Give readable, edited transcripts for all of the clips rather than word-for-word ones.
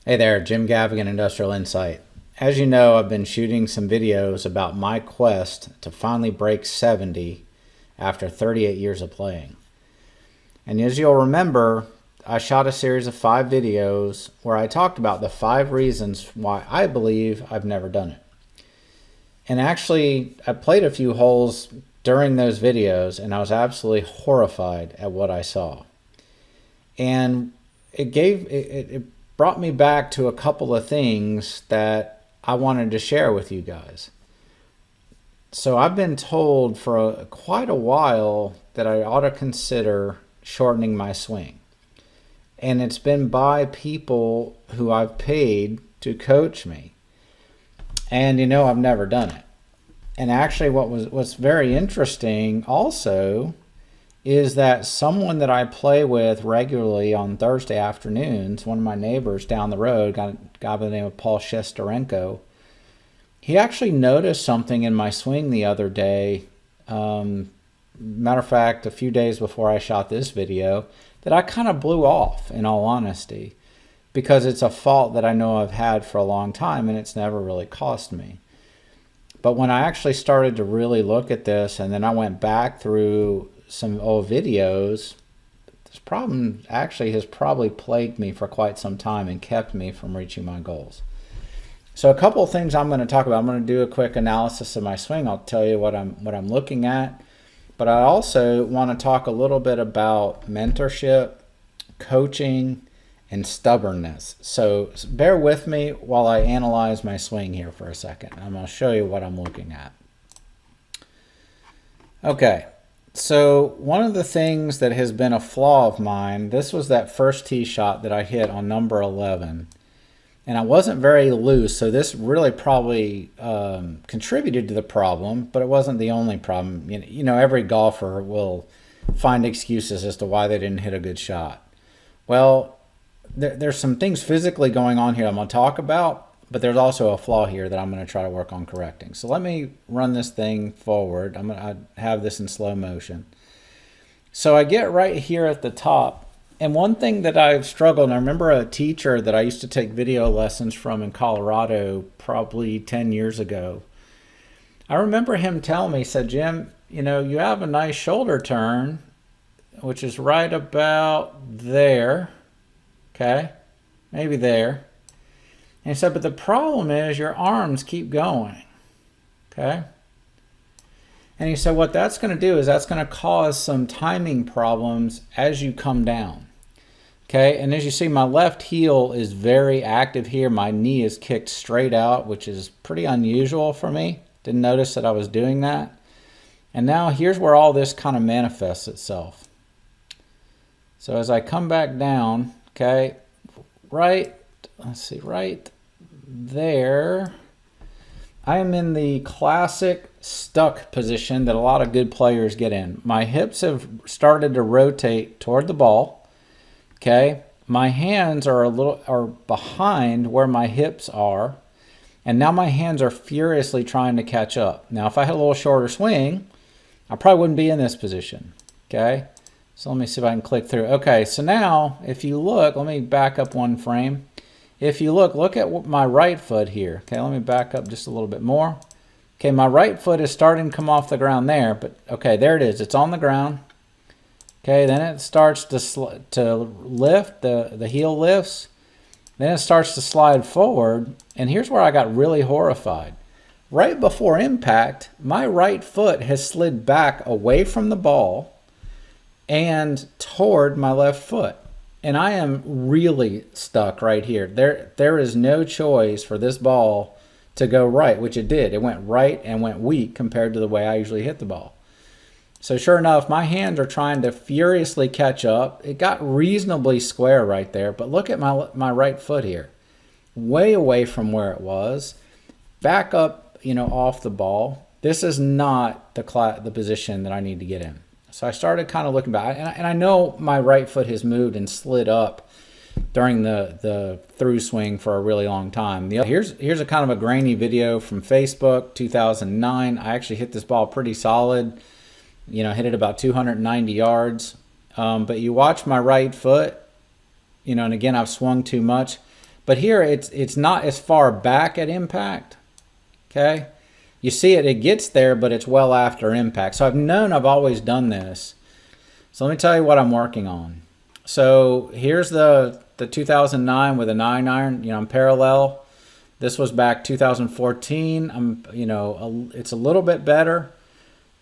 Hey there, Jim Gaffigan, Industrial Insight. As you know, I've been shooting some videos about my quest to finally break 70 after 38 years of playing. And as you'll remember, I shot a series of 5 videos where I talked about the 5 reasons why I believe I've never done it. And actually, I played a few holes during those videos and I was absolutely horrified at what I saw. And it brought me back to a couple of things that I wanted to share with you guys. So I've been told for quite a while that I ought to consider shortening my swing. And it's been by people who I've paid to coach me. And I've never done it. And actually what's very interesting also is that someone that I play with regularly on Thursday afternoons, one of my neighbors down the road, a guy by the name of Paul Shesterenko, he actually noticed something in my swing the other day. Matter of fact, a few days before I shot this video, that I kind of blew off, in all honesty, because it's a fault that I know I've had for a long time and it's never really cost me. But when I actually started to really look at this, and then I went back through some old videos, this problem actually has probably plagued me for quite some time and kept me from reaching my goals. So a couple of things I'm going to talk about. I'm going to do a quick analysis of my swing. I'll tell you what I'm looking at. But I also want to talk a little bit about mentorship, coaching, and stubbornness. So bear with me while I analyze my swing here for a second. I'm going to show you what I'm looking at. Okay. So one of the things that has been a flaw of mine, this was that first tee shot that I hit on number 11. And I wasn't very loose, so this really probably contributed to the problem, but it wasn't the only problem. Every golfer will find excuses as to why they didn't hit a good shot. Well, there's some things physically going on here I'm going to talk about, but there's also a flaw here that I'm going to try to work on correcting. So let me run this thing forward. I'm going to have this in slow motion. So I get right here at the top. And one thing that I've struggled, and I remember a teacher that I used to take video lessons from in Colorado probably 10 years ago. I remember him telling me, he said, Jim, you have a nice shoulder turn, which is right about there. Okay, maybe there. And he said, but the problem is your arms keep going. Okay. And he said, what that's going to do is that's going to cause some timing problems as you come down. Okay, and as you see, my left heel is very active here. My knee is kicked straight out, which is pretty unusual for me. Didn't notice that I was doing that. And now here's where all this kind of manifests itself. So as I come back down, okay, right there, I am in the classic stuck position that a lot of good players get in. My hips have started to rotate toward the ball. Okay, my hands are behind where my hips are, and now my hands are furiously trying to catch up. Now, if I had a little shorter swing, I probably wouldn't be in this position. Okay, so let me see if I can click through. Okay, so now if you look, let me back up one frame. If you look at my right foot here. Okay, let me back up just a little bit more. Okay, my right foot is starting to come off the ground there, but okay, there it is. It's on the ground. Okay, then it starts to lift, the heel lifts. Then it starts to slide forward, and here's where I got really horrified. Right before impact, my right foot has slid back away from the ball and toward my left foot. And I am really stuck right here. There is no choice for this ball to go right, which it did. It went right and went weak compared to the way I usually hit the ball. So sure enough, my hands are trying to furiously catch up. It got reasonably square right there, but look at my right foot here. Way away from where it was. Back up, off the ball. This is not the position that I need to get in. So I started kind of looking back, and I know my right foot has moved and slid up during the through swing for a really long time. Here's a kind of a grainy video from Facebook, 2009. I actually hit this ball pretty solid. Hit it about 290 yards. But you watch my right foot, and again, I've swung too much. But here it's not as far back at impact. Okay, you see it gets there, but it's well after impact. So I've always done this. So let me tell you what I'm working on. So here's the 2009 with a 9-iron. I'm parallel. This was back 2014. It's a little bit better.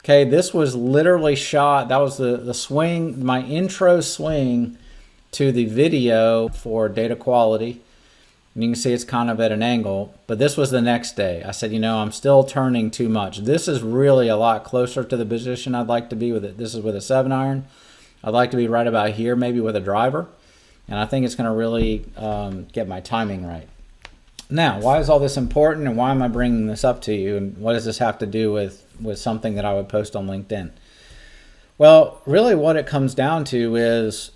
Okay, this was literally shot. That was the swing, my intro swing to the video for data quality. And you can see it's kind of at an angle, but this was the next day. I said, I'm still turning too much. This is really a lot closer to the position I'd like to be with it. This is with a 7-iron. I'd like to be right about here, maybe with a driver. And I think it's going to really get my timing right. Now, why is all this important, and why am I bringing this up to you, and what does this have to do with something that I would post on LinkedIn? Well, really what it comes down to is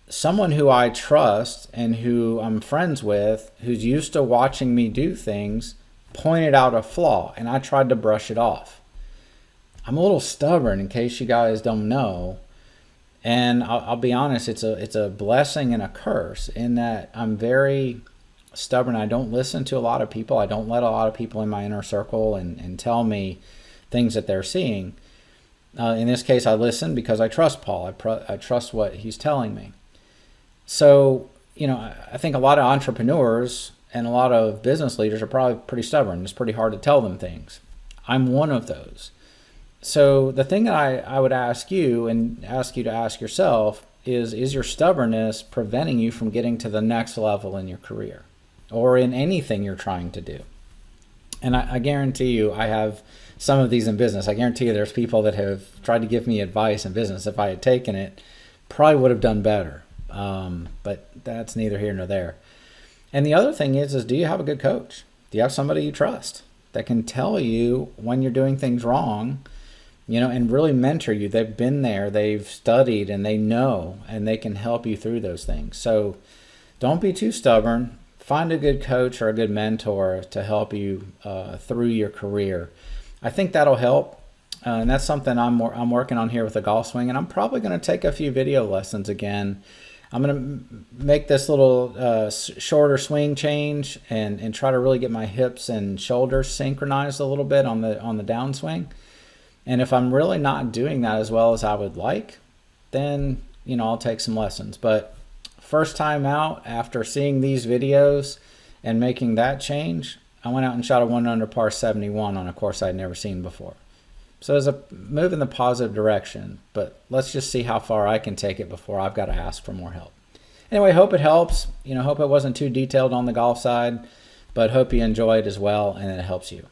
someone who I trust and who I'm friends with, who's used to watching me do things, pointed out a flaw, and I tried to brush it off. I'm a little stubborn, in case you guys don't know, and I'll be honest, it's a blessing and a curse in that I'm very stubborn. I don't listen to a lot of people. I don't let a lot of people in my inner circle and tell me things that they're seeing. In this case, I listen because I trust Paul. I trust what he's telling me. So, I think a lot of entrepreneurs and a lot of business leaders are probably pretty stubborn. It's pretty hard to tell them things. I'm one of those. So the thing that I would ask you and ask you to ask yourself is your stubbornness preventing you from getting to the next level in your career or in anything you're trying to do? And I guarantee you, I have some of these in business. I guarantee you there's people that have tried to give me advice in business. If I had taken it, probably would have done better. But that's neither here nor there. And the other thing is do you have a good coach? Do you have somebody you trust that can tell you when you're doing things wrong, and really mentor you? They've been there, they've studied, and they know, and they can help you through those things. So don't be too stubborn. Find a good coach or a good mentor to help you through your career. I think that'll help. And that's something I'm working on here with the golf swing. And I'm probably going to take a few video lessons again. I'm going to make this little shorter swing change and try to really get my hips and shoulders synchronized a little bit on the downswing. And if I'm really not doing that as well as I would like, then I'll take some lessons. But first time out, after seeing these videos and making that change, I went out and shot a 1-under par 71 on a course I'd never seen before. So it's a move in the positive direction, but let's just see how far I can take it before I've got to ask for more help. Anyway, hope it helps. Hope it wasn't too detailed on the golf side, but hope you enjoyed as well and it helps you.